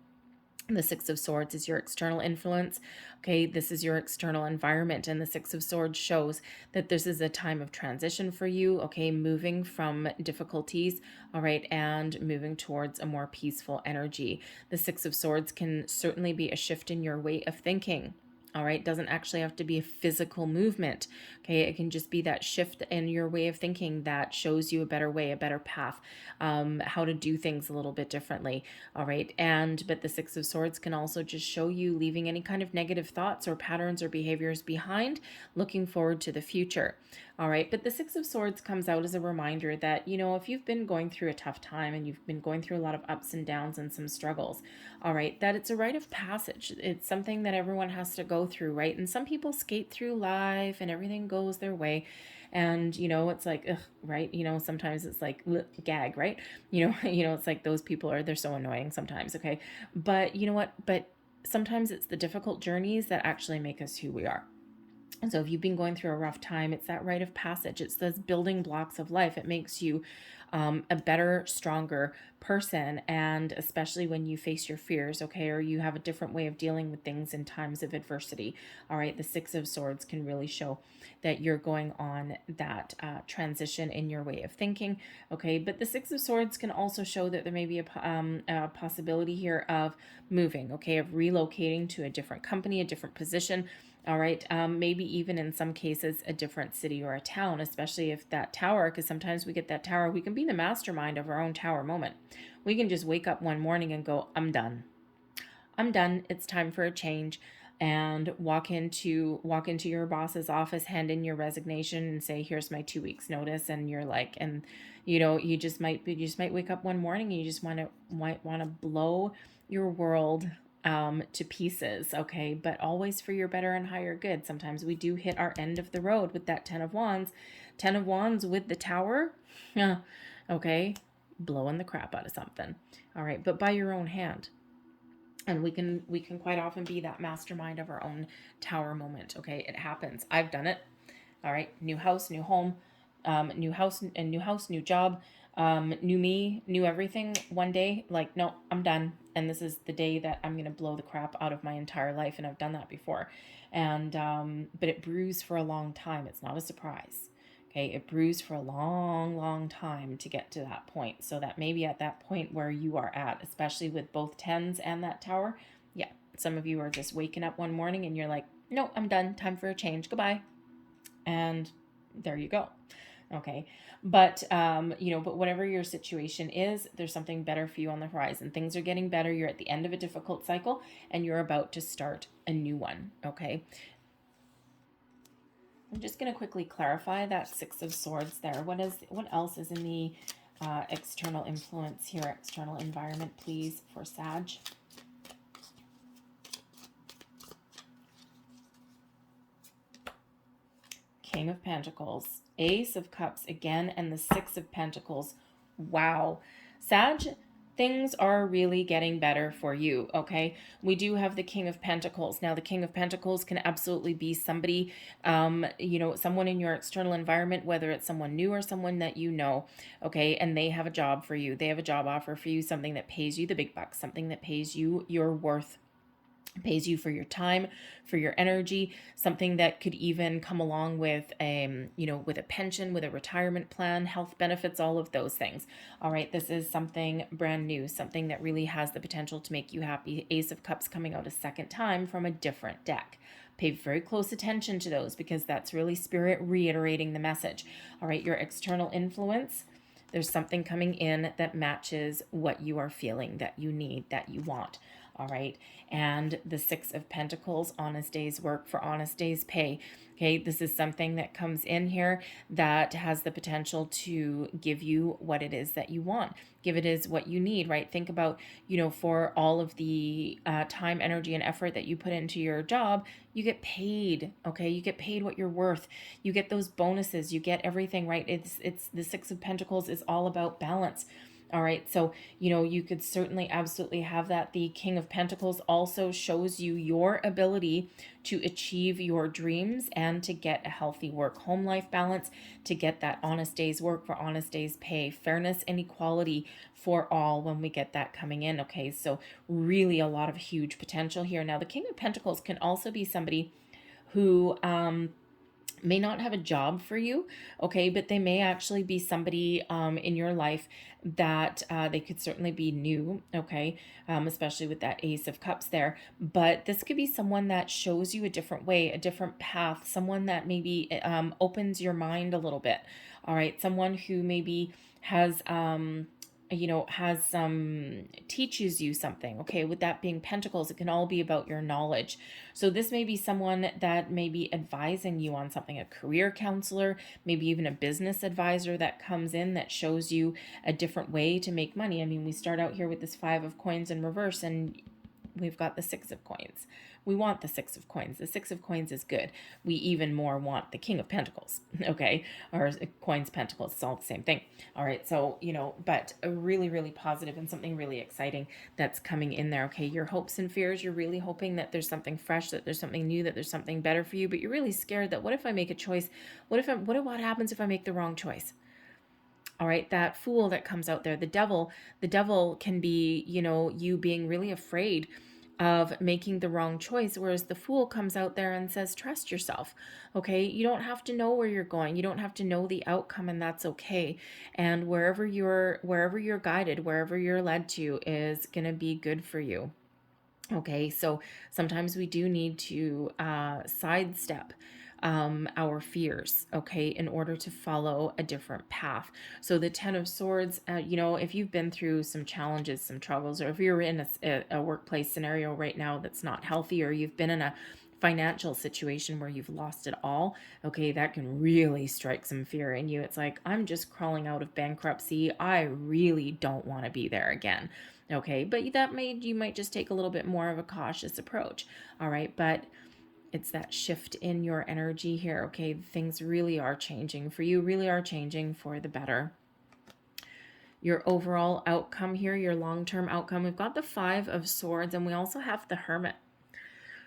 The Six of Swords is your external influence. Okay, this is your external environment. And the Six of Swords shows that this is a time of transition for you. Okay, moving from difficulties, all right, and moving towards a more peaceful energy. The Six of Swords can certainly be a shift in your way of thinking. All right, doesn't actually have to be a physical movement. Okay, it can just be that shift in your way of thinking that shows you a better way, a better path, how to do things a little bit differently. All right, but the Six of Swords can also just show you leaving any kind of negative thoughts or patterns or behaviors behind, looking forward to the future. All right, but the Six of Swords comes out as a reminder that, if you've been going through a tough time and you've been going through a lot of ups and downs and some struggles, all right, that it's a rite of passage. It's something that everyone has to go through, right? And some people skate through life and everything goes their way. And, it's like, ugh, right? Sometimes it's like gag, right? It's like those people they're so annoying sometimes. Okay. But you know what? But sometimes it's the difficult journeys that actually make us who we are. And so if you've been going through a rough time, it's that rite of passage. It's those building blocks of life. It makes you a better, stronger person. And especially when you face your fears, okay, or you have a different way of dealing with things in times of adversity. All right, the Six of Swords can really show that you're going on that transition in your way of thinking. Okay, but the Six of Swords can also show that there may be a possibility here of moving, okay, of relocating to a different company, a different position. All right, maybe even in some cases a different city or a town, especially if that tower, because sometimes we get that tower, we can be the mastermind of our own tower moment. We can just wake up one morning and go, I'm done. I'm done. It's time for a change. And walk into your boss's office, hand in your resignation and say, here's my 2 weeks notice. And you're like, and you just might wake up one morning and you just want to blow your world to pieces, okay, but always for your better and higher good. Sometimes we do hit our end of the road with that Ten of Wands with the Tower, okay, blowing the crap out of something, all right, but by your own hand. And we can quite often be that mastermind of our own tower moment, okay, it happens. I've done it, all right, new house, new home, new job, new me, new everything. One day, like, no, I'm done. And this is the day that I'm going to blow the crap out of my entire life. And I've done that before. And, but it brews for a long time. It's not a surprise. Okay. It brews for a long, long time to get to that point. So that maybe at that point where you are at, especially with both tens and that tower. Yeah. Some of you are just waking up one morning and you're like, no, I'm done. Time for a change. Goodbye. And there you go. Okay. But, but whatever your situation is, there's something better for you on the horizon. Things are getting better. You're at the end of a difficult cycle and you're about to start a new one. Okay. I'm just going to quickly clarify that Six of Swords there. What else is in the external influence here, external environment, please, for Sag? King of Pentacles, Ace of Cups again, and the Six of Pentacles. Wow. Sag, things are really getting better for you, okay? We do have the King of Pentacles. Now, the King of Pentacles can absolutely be somebody, someone in your external environment, whether it's someone new or someone that you know, okay? And they have a job for you. They have a job offer for you, something that pays you the big bucks, something that pays you your worth, pays you for your time, for your energy, something that could even come along with with a pension, with a retirement plan, health benefits, all of those things. All right, this is something brand new, something that really has the potential to make you happy. Ace of Cups coming out a second time from a different deck. Pay very close attention to those because that's really Spirit reiterating the message. All right, your external influence, there's something coming in that matches what you are feeling, that you need, that you want. All right. And the Six of Pentacles, honest day's work for honest day's pay. Okay. This is something that comes in here that has the potential to give you what it is that you want. Give it is what you need, right? Think about, for all of the time, energy, and effort that you put into your job, you get paid. Okay. You get paid what you're worth. You get those bonuses. You get everything, right? It's the Six of Pentacles is all about balance. All right, so, you could certainly absolutely have that. The King of Pentacles also shows you your ability to achieve your dreams and to get a healthy work-home life balance, to get that honest day's work for honest day's pay, fairness and equality for all when we get that coming in. Okay, so really a lot of huge potential here. Now, the King of Pentacles can also be somebody who may not have a job for you, okay, but they may actually be somebody in your life that they could certainly be new, okay, especially with that Ace of Cups there. But this could be someone that shows you a different way, a different path, someone that maybe opens your mind a little bit. All right, someone who maybe has teaches you something. Okay, with that being Pentacles, it can all be about your knowledge. So this may be someone that may be advising you on something, a career counselor, maybe even a business advisor that comes in that shows you a different way to make money. I mean, we start out here with this Five of Coins in reverse, and we've got the Six of Coins. We want the Six of Coins. The Six of Coins is good. We even more want the King of Pentacles, okay? Or Coins, Pentacles, it's all the same thing. All right, so, but a really, really positive and something really exciting that's coming in there, okay? Your hopes and fears, you're really hoping that there's something fresh, that there's something new, that there's something better for you, but you're really scared that what if I make a choice? What happens if I make the wrong choice? All right, that Fool that comes out there, the devil can be, you being really afraid of making the wrong choice, whereas the Fool comes out there and says, trust yourself. Okay, you don't have to know where you're going, you don't have to know the outcome, and that's okay. And wherever you're guided, wherever you're led to is going to be good for you. Okay, so sometimes we do need to sidestep our fears, okay, in order to follow a different path. So the Ten of Swords, if you've been through some challenges, some troubles, or if you're in a workplace scenario right now that's not healthy, or you've been in a financial situation where you've lost it all, okay, that can really strike some fear in you. It's like, I'm just crawling out of bankruptcy. I really don't want to be there again. Okay, but you might just take a little bit more of a cautious approach. All right, but it's that shift in your energy here. Okay, things really are changing for you, really are changing for the better. Your overall outcome here, your long-term outcome, we've got the Five of Swords, and we also have the Hermit.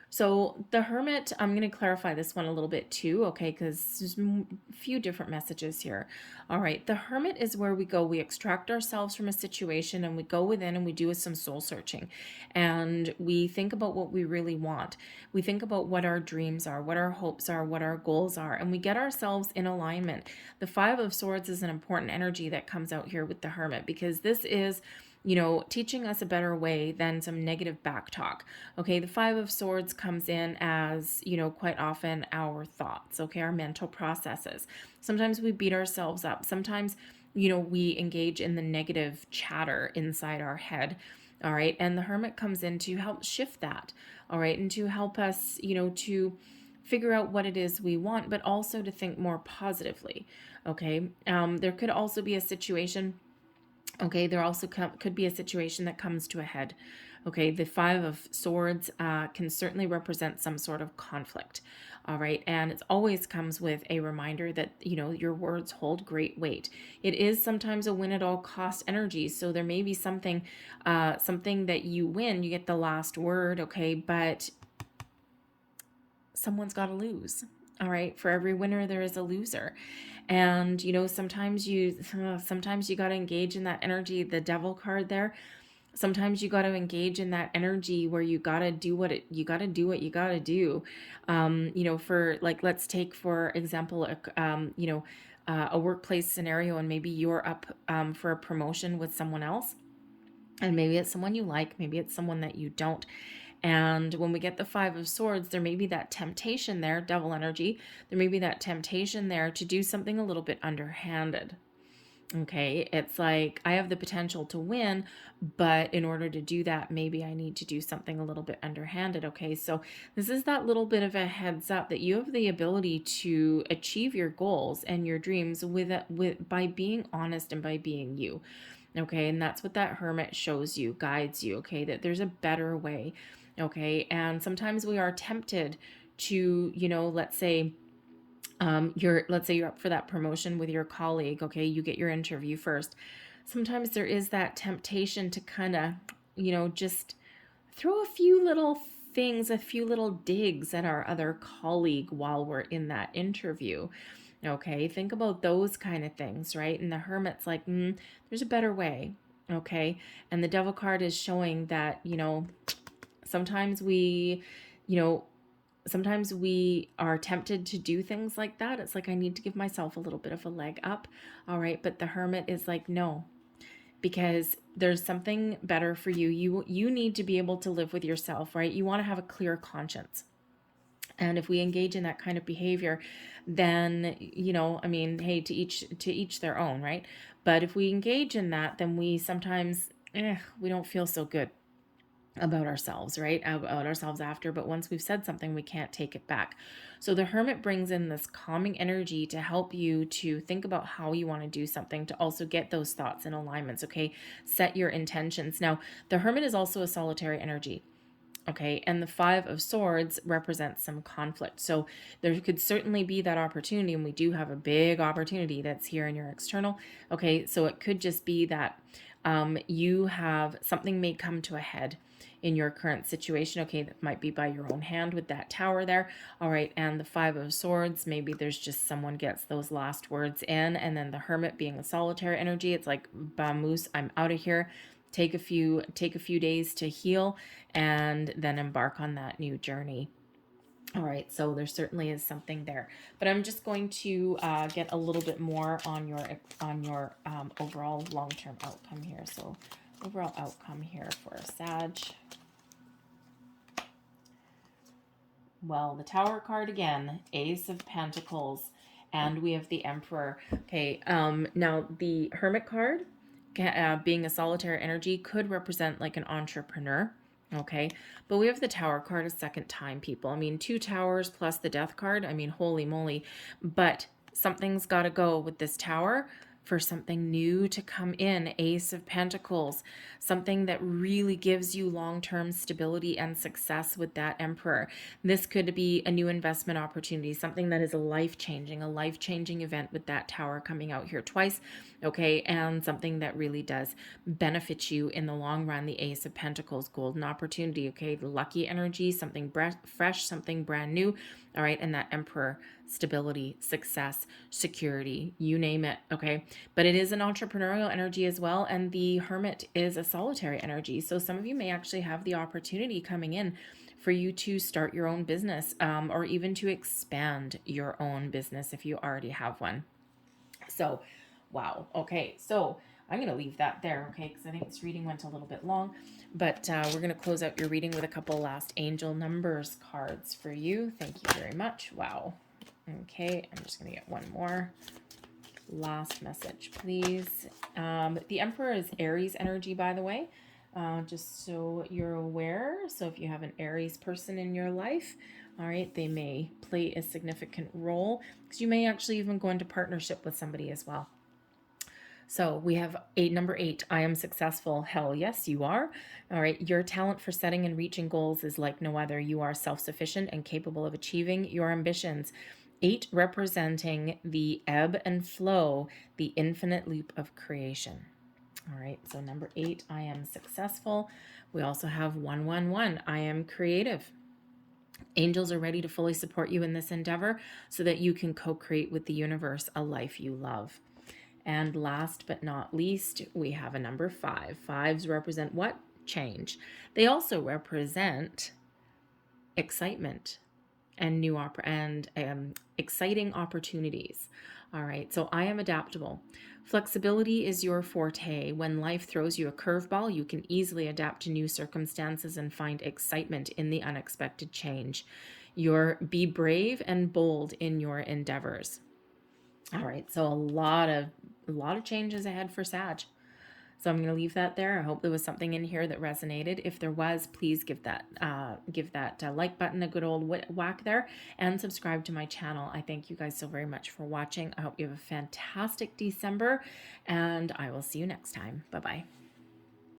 So the Hermit, I'm going to clarify this one a little bit too, okay, because there's a few different messages here. All right, the Hermit is where we extract ourselves from a situation and we go within and we do some soul searching. And we think about what we really want. We think about what our dreams are, what our hopes are, what our goals are, and we get ourselves in alignment. The Five of Swords is an important energy that comes out here with the Hermit, because this is you know, teaching us a better way than some negative back talk. Okay, the Five of Swords comes in as, you know, quite often our thoughts, okay, our mental processes. Sometimes we beat ourselves up. Sometimes, you know, we engage in the negative chatter inside our head. All right, and the Hermit comes in to help shift that. All right, and to help us, you know, to figure out what it is we want, but also to think more positively. Okay, there could also be a situation. Okay, there also could be a situation that comes to a head. Okay, the Five of Swords can certainly represent some sort of conflict. All right, and it always comes with a reminder that, you know, your words hold great weight. It is sometimes a win at all cost energy, so there may be something, something that you win, you get the last word. Okay, but someone's got to lose. All right, for every winner there is a loser. And you know, sometimes you got to engage in that energy, the Devil card there. Sometimes you got to engage in that energy where you got to do what you got to do. You know, for like, let's take for example you know, a workplace scenario, and maybe you're up for a promotion with someone else, and maybe it's someone you like, maybe it's someone that you don't. And when we get the Five of Swords, there may be that temptation there, devil energy. There may be that temptation there to do something a little bit underhanded. Okay, it's like I have the potential to win, but in order to do that, maybe I need to do something a little bit underhanded. Okay, so this is that little bit of a heads up that you have the ability to achieve your goals and your dreams with by being honest and by being you. Okay, and that's what that Hermit shows you, guides you. Okay, that there's a better way. Okay, and sometimes we are tempted to, you know, let's say you're up for that promotion with your colleague. Okay, you get your interview first. Sometimes there is that temptation to kind of, you know, just throw a few little things, a few little digs at our other colleague while we're in that interview. Okay, think about those kind of things, right? And the Hermit's like, there's a better way. Okay, and the Devil card is showing that, you know, sometimes we, you know, sometimes we are tempted to do things like that. It's like, I need to give myself a little bit of a leg up. All right, but the Hermit is like, no, because there's something better for you. You need to be able to live with yourself, right? You want to have a clear conscience. And if we engage in that kind of behavior, then, you know, I mean, hey, to each their own, right? But if we engage in that, then we sometimes we don't feel so good about ourselves, right? About ourselves after, but once we've said something, we can't take it back. So the Hermit brings in this calming energy to help you to think about how you want to do something, to also get those thoughts in alignments. Okay, set your intentions. Now, the Hermit is also a solitary energy. Okay, and the Five of Swords represents some conflict. So there could certainly be that opportunity, and we do have a big opportunity that's here in your external. Okay, so it could just be that you have something may come to a head in your current situation. Okay, that might be by your own hand with that Tower there. All right, and the Five of Swords, maybe there's just someone gets those last words in, and then the Hermit being a solitary energy, it's like, vamoose, I'm out of here. Take a few days to heal and then embark on that new journey. All right, so there certainly is something there, but I'm just going to get a little bit more on your overall long-term outcome here. So overall outcome here for Sag. Well, the Tower card again, Ace of Pentacles, and we have the Emperor. Okay, now the Hermit card, being a solitary energy, could represent like an entrepreneur. Okay, but we have the Tower card a second time, people. I mean, 2 towers plus the Death card. I mean, holy moly. But something's got to go with this Tower for something new to come in. Ace of Pentacles, something that really gives you long-term stability and success with that Emperor. This could be a new investment opportunity, something that is a life-changing event with that Tower coming out here twice. Okay, and something that really does benefit you in the long run. The Ace of Pentacles, golden opportunity. Okay, the lucky energy, something fresh, something brand new. All right, and that Emperor, stability, success, security, you name it. Okay, but it is an entrepreneurial energy as well, and the Hermit is a solitary energy. So some of you may actually have the opportunity coming in for you to start your own business, or even to expand your own business if you already have one. So wow. Okay, so I'm going to leave that there, okay, because I think this reading went a little bit long. But we're going to close out your reading with a couple last angel numbers cards for you. Thank you very much. Wow. Okay, I'm just going to get one more. Last message, please. The Emperor is Aries energy, by the way, just so you're aware. So if you have an Aries person in your life, all right, they may play a significant role, because you may actually even go into partnership with somebody as well. So we have number 8, I am successful. Hell yes, you are. All right. Your talent for setting and reaching goals is like no other. You are self-sufficient and capable of achieving your ambitions. 8 representing the ebb and flow, the infinite loop of creation. All right. So number 8, I am successful. We also have 111. I am creative. Angels are ready to fully support you in this endeavor so that you can co-create with the universe a life you love. And last but not least, we have a number 5. 5s represent what? Change. They also represent excitement and exciting opportunities. All right, so I am adaptable. Flexibility is your forte. When life throws you a curveball, you can easily adapt to new circumstances and find excitement in the unexpected change. Be brave and bold in your endeavors. All right, so a lot of changes ahead for Sag. So I'm going to leave that there. I hope there was something in here that resonated. If there was, please give that like button a good old whack there, and subscribe to my channel. I thank you guys so very much for watching. I hope you have a fantastic December, and I will see you next time. Bye-bye.